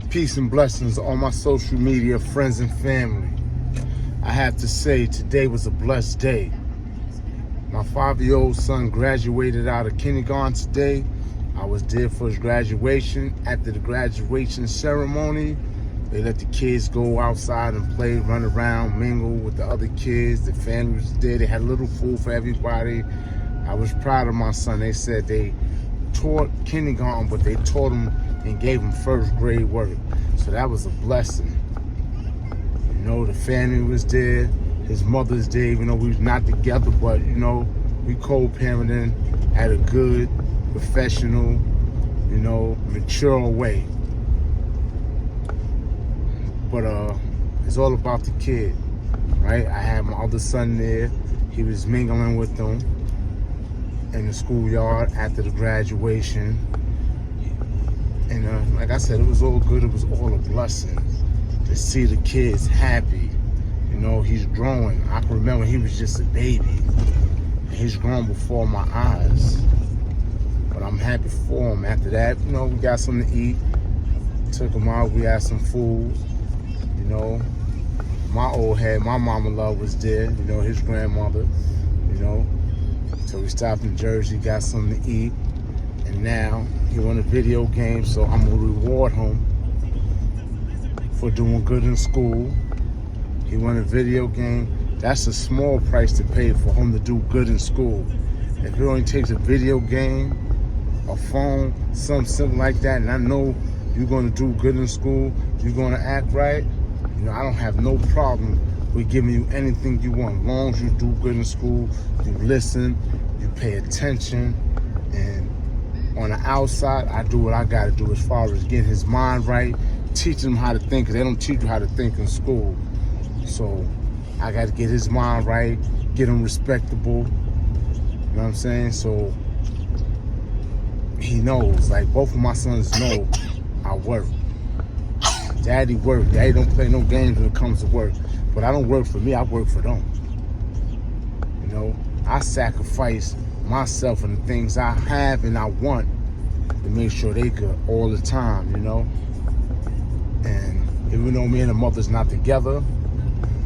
Peace and blessings to all my social media friends and family. I have to say, today was a blessed day. My 5-year-old son graduated out of kindergarten today. I was there for his graduation. After the graduation ceremony, they let the kids go outside and play, run around, mingle with the other kids. The family was there. They had a little food for everybody. I was proud of my son. They said they taught kindergarten, but they taught him and gave him first grade work. So that was a blessing. You know, the family was there. His mother's there, even though we was not together, but you know, we co-parenting at a good, professional, you know, mature way. But it's all about the kid, right? I had my other son there. He was mingling with them in the schoolyard after the graduation. And like I said, it was all good. It was all a blessing to see the kids happy. You know, he's growing. I can remember he was just a baby. He's grown before my eyes. But I'm happy for him. After that, you know, we got something to eat. Took him out. We had some food. You know, my old head, my mama love was there. You know, his grandmother. You know, so we stopped in Jersey, got something to eat. And now he won a video game, so I'm gonna reward him for doing good in school. He won a video game. That's a small price to pay for him to do good in school. If it only takes a video game, a phone, something simple like that, and I know you're gonna do good in school, you're gonna act right, you know, I don't have no problem with giving you anything you want. As long as you do good in school, you listen, you pay attention, and on the outside, I do what I gotta do as far as getting his mind right, teaching him how to think, because they don't teach you how to think in school. So I gotta get his mind right, get him respectable, you know what I'm saying? So he knows, like both of my sons know I work. Daddy work, Daddy don't play no games when it comes to work. But I don't work for me, I work for them. You know, I sacrifice myself and the things I have and I want to make sure they good all the time, you know? And even though me and the mother's not together,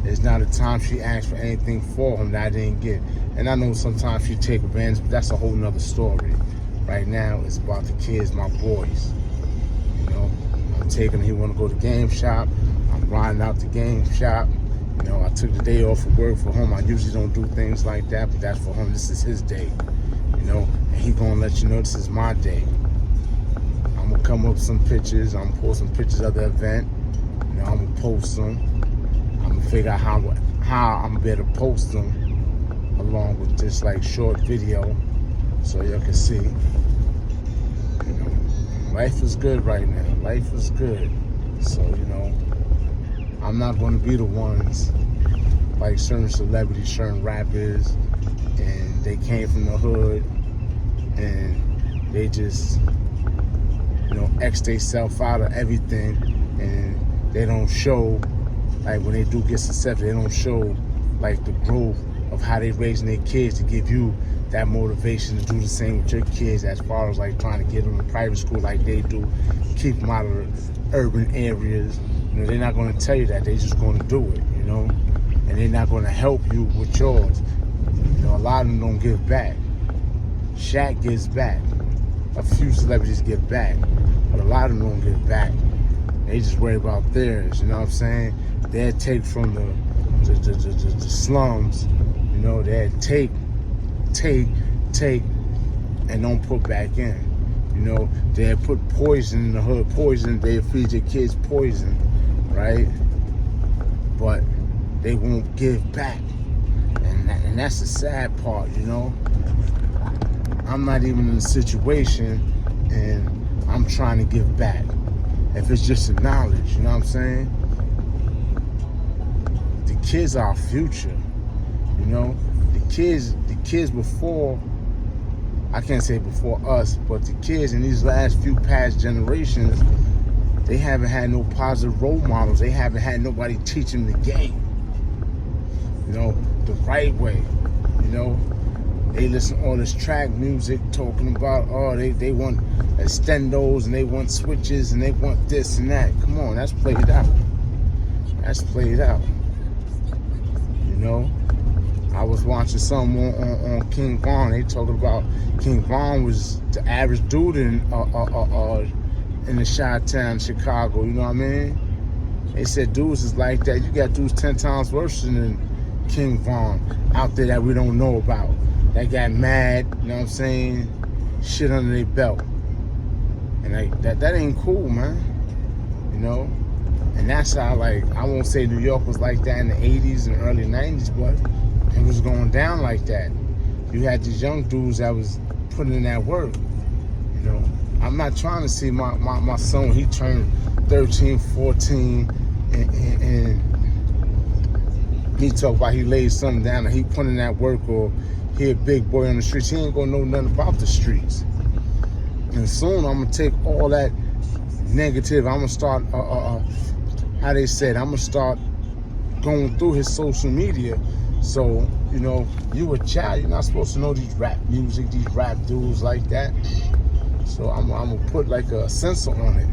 there's not a time she asked for anything for him that I didn't get. And I know sometimes she take advantage, but that's a whole nother story. Right now, it's about the kids, my boys. You know, I'm taking him, he wanna go to game shop, I'm riding out to game shop. You know, I took the day off of work for him. I usually don't do things like that, but that's for him. This is his day, you know, and he gonna let you know this is my day. I'm gonna come up with some pictures. I'm gonna post some pictures of the event. You know, I'm gonna post them. I'm gonna figure out how I'm gonna be able to post them along with this like short video so y'all can see. You know, life is good right now. Life is good. So, you know, I'm not going to be the ones like certain celebrities, certain rappers, and they came from the hood and they just, you know, X they self out of everything, and they don't show, like when they do get successful, they don't show like the growth of how they raising their kids to give you that motivation to do the same with your kids, as far as like trying to get them in private school like they do, keep them out of the urban areas. You know, they're not going to tell you that. They're just going to do it, you know? And they're not going to help you with yours. You know, a lot of them don't give back. Shaq gives back. A few celebrities give back. But a lot of them don't give back. They just worry about theirs, you know what I'm saying? They'll take from the slums, you know, they'll take, and don't put back in. You know, they'll put poison in the hood, poison, they'll feed your kids poison, right? But they won't give back. And that's the sad part, you know? I'm not even in a situation and I'm trying to give back. If it's just a knowledge, you know what I'm saying? The kids are our future, you know? The kids before, I can't say before us, but the kids in these last few past generations, they haven't had no positive role models. They haven't had nobody teach them the game, you know, the right way, you know. They listen to all this track music talking about, oh, they want extendos and they want switches and they want this and that. Come on, that's played out. That's played out. You know? I was watching something on King Von. They talking about King Von was the average dude in the Chi-Town, Chicago. You know what I mean? They said dudes is like that. You got dudes 10 times worse than King Von out there that we don't know about. That got mad, you know what I'm saying? Shit under their belt. And that ain't cool, man. You know? And that's how, like, I won't say New York was like that in the 80s and early 90s, but it was going down like that. You had these young dudes that was putting in that work, you know. I'm not trying to see my son, he turned 13, 14, and he talk about he laid something down and he put in that work, or he a big boy on the streets. He ain't gonna know nothing about the streets. And soon I'm gonna take all that negative, I'm gonna start, how they said, I'm gonna start going through his social media. So, you know, you a child, you're not supposed to know these rap music, these rap dudes like that. So I'm gonna put like a censor on it.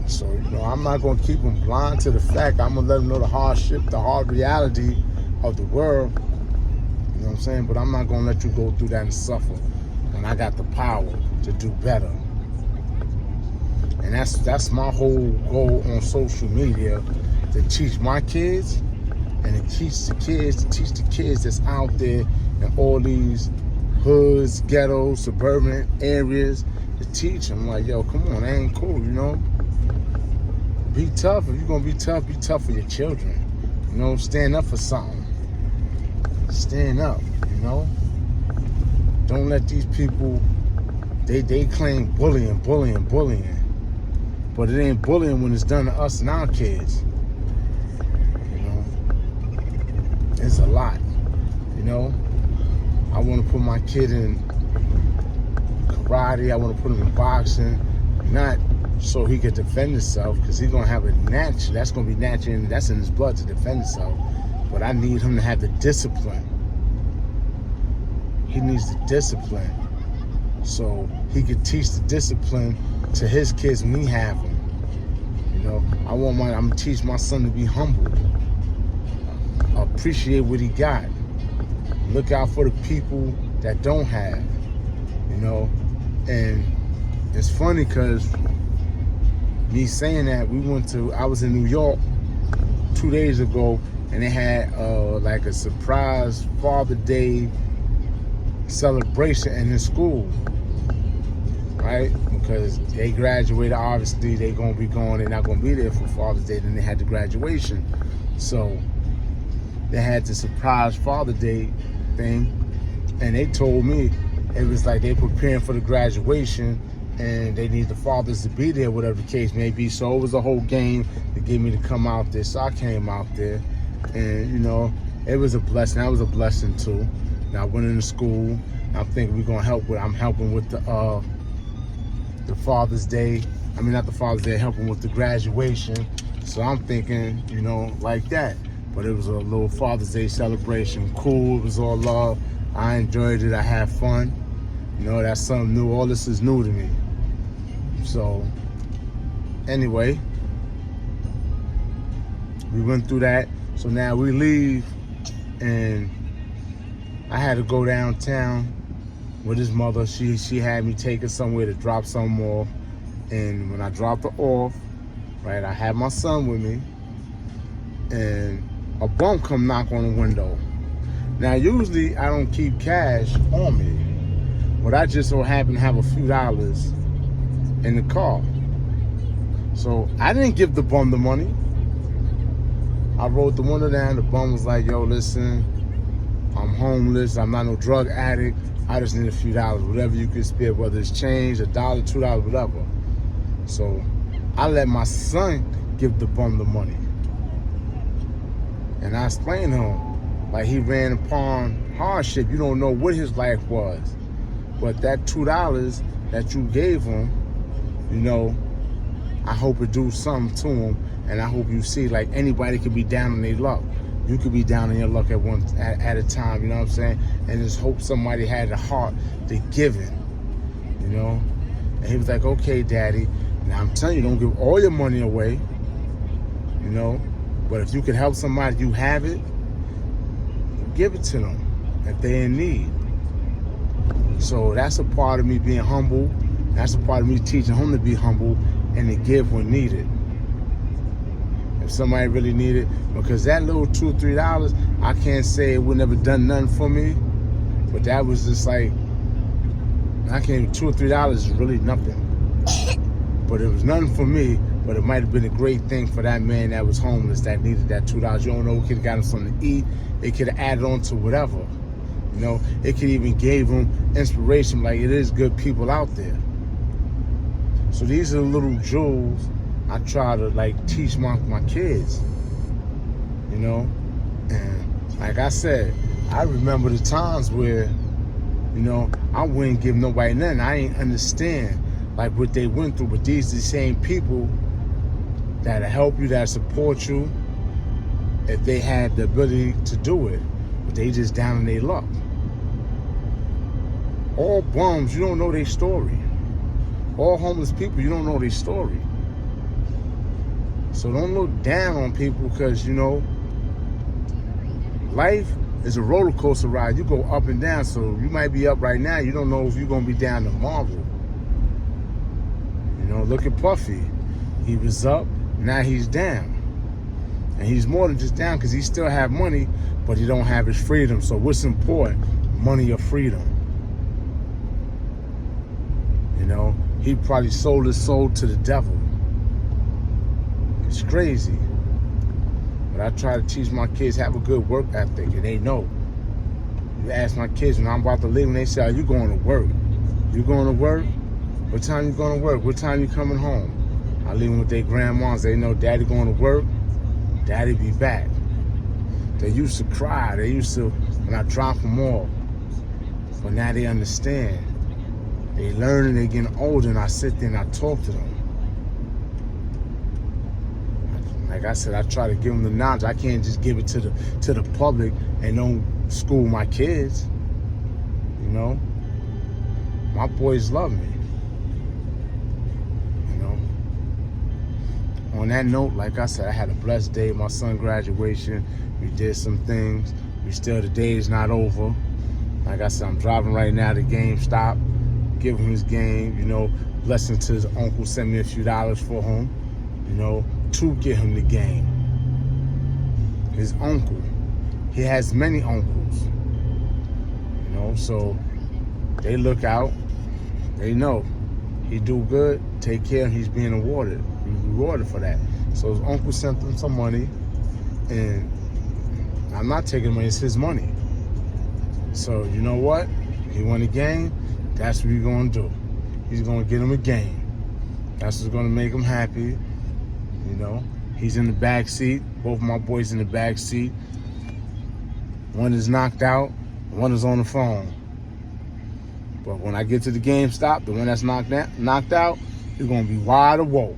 So, you know, I'm not gonna keep them blind to the fact. I'm gonna let them know the hardship, the hard reality of the world. You know what I'm saying? But I'm not gonna let you go through that and suffer when I got the power to do better. And that's my whole goal on social media, to teach my kids and to teach the kids that's out there in all these hoods, ghettos, suburban areas, to teach them like, yo, come on, that ain't cool, you know? Be tough. If you're gonna be tough for your children. You know, stand up for something. Stand up, you know? Don't let these people, they claim bullying. But it ain't bullying when it's done to us and our kids. You know? It's a lot. You know? I want to put my kid in karate. I want to put him in boxing. Not so he could defend himself, because he's going to have a natural. That's going to be natural, and that's in his blood to defend himself. But I need him to have the discipline. He needs the discipline. So he could teach the discipline to his kids when he have them. You know, I'm going to teach my son to be humble. Appreciate what he got. Look out for the people that don't have. You know, and it's funny because me saying that, I was in New York 2 days ago, and they had like a surprise Father's Day celebration in his school, right? Because they graduated, obviously they're not gonna be there for Father's Day, then they had the graduation. So they had the surprise Father's Day thing, and they told me it was like they preparing for the graduation and they need the fathers to be there, whatever the case may be. So it was a whole game to get me to come out there. So I came out there, and you know, it was a blessing. That was a blessing too. Now I went into school. I'm thinking I'm helping with the Father's Day. I mean, not the Father's Day, helping with the graduation. So I'm thinking, you know, like that. But it was a little Father's Day celebration. Cool, it was all love. I enjoyed it, I had fun. You know, that's something new. All this is new to me. So, anyway, we went through that. So now we leave, and I had to go downtown with his mother. She had me take her somewhere to drop something off. And when I dropped her off, right, I had my son with me, and a bum come knock on the window. Now, usually I don't keep cash on me, but I just so happen to have a few dollars in the car. So I didn't give the bum the money. I rolled the window down. The bum was like, yo, listen, I'm homeless. I'm not no drug addict. I just need a few dollars, whatever you can spare, whether it's change, $1, $2, whatever. So I let my son give the bum the money. And I explained to him, like, he ran upon hardship. You don't know what his life was. But that $2 that you gave him, you know, I hope it do something to him. And I hope you see, like, anybody could be down on their luck. You could be down in your luck at a time, you know what I'm saying? And just hope somebody had the heart to give it, you know? And he was like, okay, Daddy. Now I'm telling you, don't give all your money away, you know? But if you can help somebody, you have it, give it to them if they're in need. So that's a part of me being humble. That's a part of me teaching him to be humble and to give when needed. If somebody really needed, because that little $2 or $3, I can't say it would never done nothing for me, but that was just like, I can't, $2 or $3 is really nothing. But it was nothing for me, but it might have been a great thing for that man that was homeless that needed that $2. You don't know, it could have got him something to eat. It could have added on to whatever. You know, it could even gave him inspiration, like it is good people out there. So these are the little jewels I try to like teach my kids, you know? And like I said, I remember the times where, you know, I wouldn't give nobody nothing. I ain't understand like what they went through, but these are the same people that'll help you, that support you if they had the ability to do it, but they just down in their luck. All bums, you don't know their story. All homeless people, you don't know their story. So don't look down on people because, you know, life is a roller coaster ride. You go up and down, so you might be up right now. You don't know if you're going to be down tomorrow. You know, look at Puffy. He was up, now he's down. And he's more than just down because he still have money, but he don't have his freedom. So what's important? Money or freedom? You know, he probably sold his soul to the devil. It's crazy. But I try to teach my kids, have a good work ethic, and they know. You ask my kids when I'm about to leave, and they say, are you going to work? You going to work? What time you going to work? What time you coming home? I leave them with their grandmas. They know Daddy going to work. Daddy be back. They used to cry. They used to, when I drop them off. But now they understand. They learning, they getting older, and I sit there and I talk to them. Like I said, I try to give them the knowledge. I can't just give it to the public and don't school my kids. You know? My boys love me. You know? On that note, like I said, I had a blessed day. My son's graduation. We did some things. The day is not over. Like I said, I'm driving right now to GameStop. Give him his game, you know. Blessing to his uncle, send me a few dollars for him, you know, to get him the game. His uncle. He has many uncles. You know, so they look out. They know. He do good, take care, and he's being awarded. He's rewarded for that. So his uncle sent him some money, and I'm not taking money, it's his money. So you know what? He won a game. That's what he's going to do. He's going to get him a game. That's what's going to make him happy. You know, he's in the back seat. Both of my boys in the back seat. One is knocked out. One is on the phone. But when I get to the GameStop, the one that's knocked out, he's going to be wide awoke,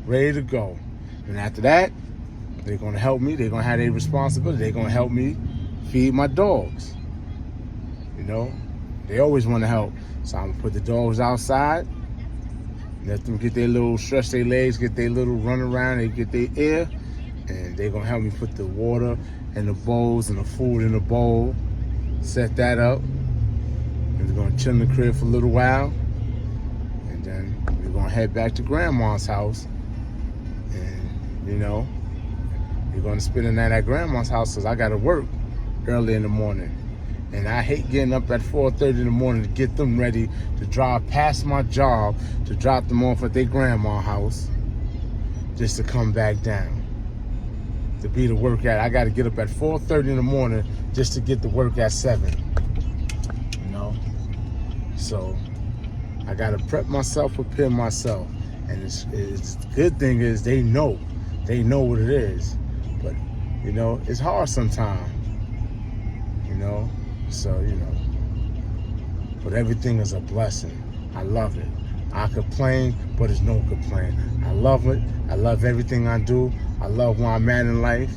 ready to go. And after that, they're going to help me. They're going to have their responsibility. They're going to help me feed my dogs. You know? They always want to help. So I'm going to put the dogs outside, let them get their little, stretch their legs, get their little run around, they get their air, and they're going to help me put the water and the bowls and the food in the bowl, set that up, and we're going to chill in the crib for a little while, and then we're going to head back to Grandma's house, and, you know, we're going to spend the night at Grandma's house because I got to work early in the morning. And I hate getting up at 4:30 in the morning to get them ready to drive past my job to drop them off at their grandma's house just to come back down to be the work at. I got to get up at 4:30 in the morning just to get to work at 7. You know? So I got to prep myself, prepare myself. And it's the good thing is they know what it is. But, you know, it's hard sometimes. You know? So, you know, but everything is a blessing. I love it. I complain, but it's no complaint. I love it. I love everything I do. I love where I'm at in life.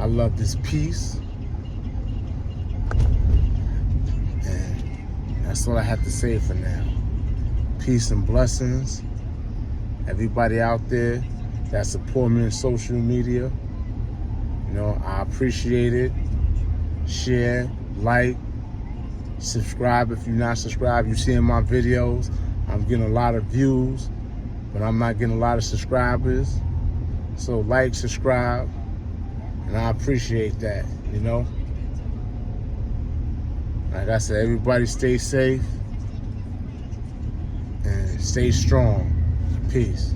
I love this peace. And that's all I have to say for now. Peace and blessings. Everybody out there that support me on social media, you know, I appreciate it. Share, like, subscribe if you're not subscribed. You're seeing my videos. I'm getting a lot of views, but I'm not getting a lot of subscribers. So like, subscribe, and I appreciate that, you know. Like I said, everybody stay safe and stay strong. Peace.